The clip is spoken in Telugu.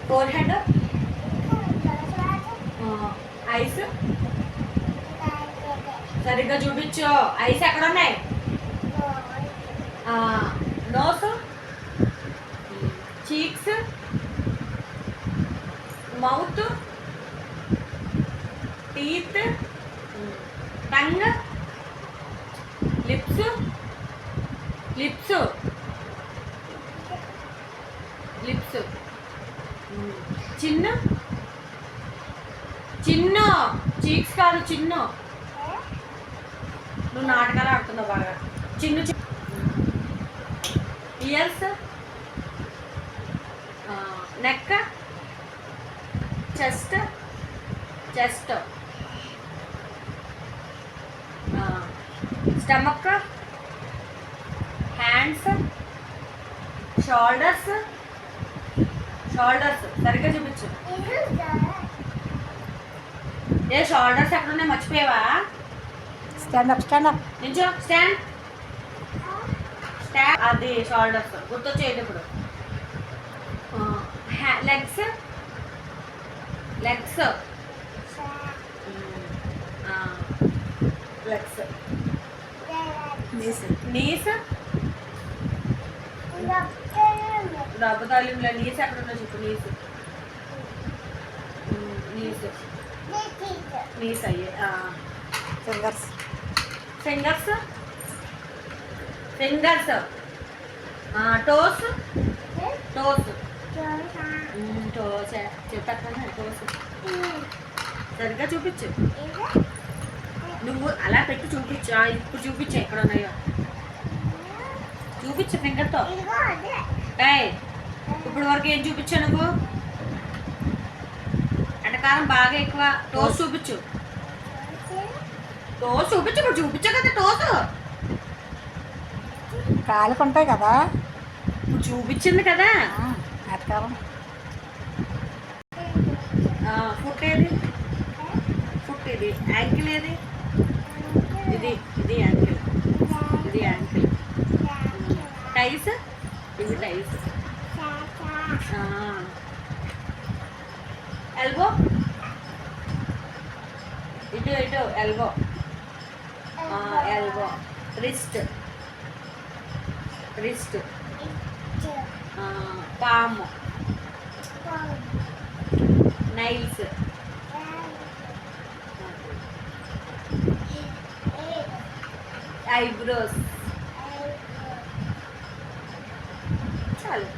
ఫోర్ హెడ్, ఐస్ సరిగ్గా చూపించు. ఐస్ ఎక్కడ ఉన్నాయి? Nose, cheeks, mouth, teeth, tongue, lips, lips, lips, chin, chin, cheeks కాదు చిన్ను. నువ్వు నాటకాలు ఆడుతున్నావు బాగా. Chin, ears, neck, chest, chest, stomach, hands, shoulders, shoulders సరిగ్గా చూపించు. ఏ షోల్డర్స్ ఎక్కడ ఉన్నాయి? మర్చిపోయావా? స్టాండ్ అప్, స్టాండ్ అప్, నించో, స్టాండ్, స్టాండ్. అది షోల్డర్స్ గుర్తొచ్చేది ఇప్పుడు. Legs, legs, legs, knees, knees, దెబ్బతాలింలో నీస్ ఎక్కడ ఉన్నా చెప్పు. నీస్, నీస్, నీస్ అయ్యే. Fingers, fingers, fingers, toes, toes, toes చెప్పాను. టోస్ సరిగ్గా చూపించు. నువ్వు అలా పెట్టి చూపించు. ఇప్పుడు చూపించు ఎక్కడ ఉన్నాయో చూపించు ఫింగర్తో. ఇప్పుడు వరకు ఏం చూపించా నువ్వు? ఎటకారం బాగా ఎక్కువ. టోస్ చూపించు. టోస్ చూపించు. ఇప్పుడు చూపించు కదా టోస్. కాలుకు ఉంటాయి కదా. ఇప్పుడు చూపించింది కదా. అటకారం. ఫుట్ ఏది? ఫుట్ ఇది. యాంకిల్ ఏది? ఇది, ఇది యాంకిల్, ఇది యాంకిల్. టైస్, ఇది టైస్. ఎల్బో, ఇటు ఇటు ఎల్బో, ఎల్బో. రిస్ట్, రిస్ట్, పాము, నైల్స్, ఐబ్రోస్. చాలు.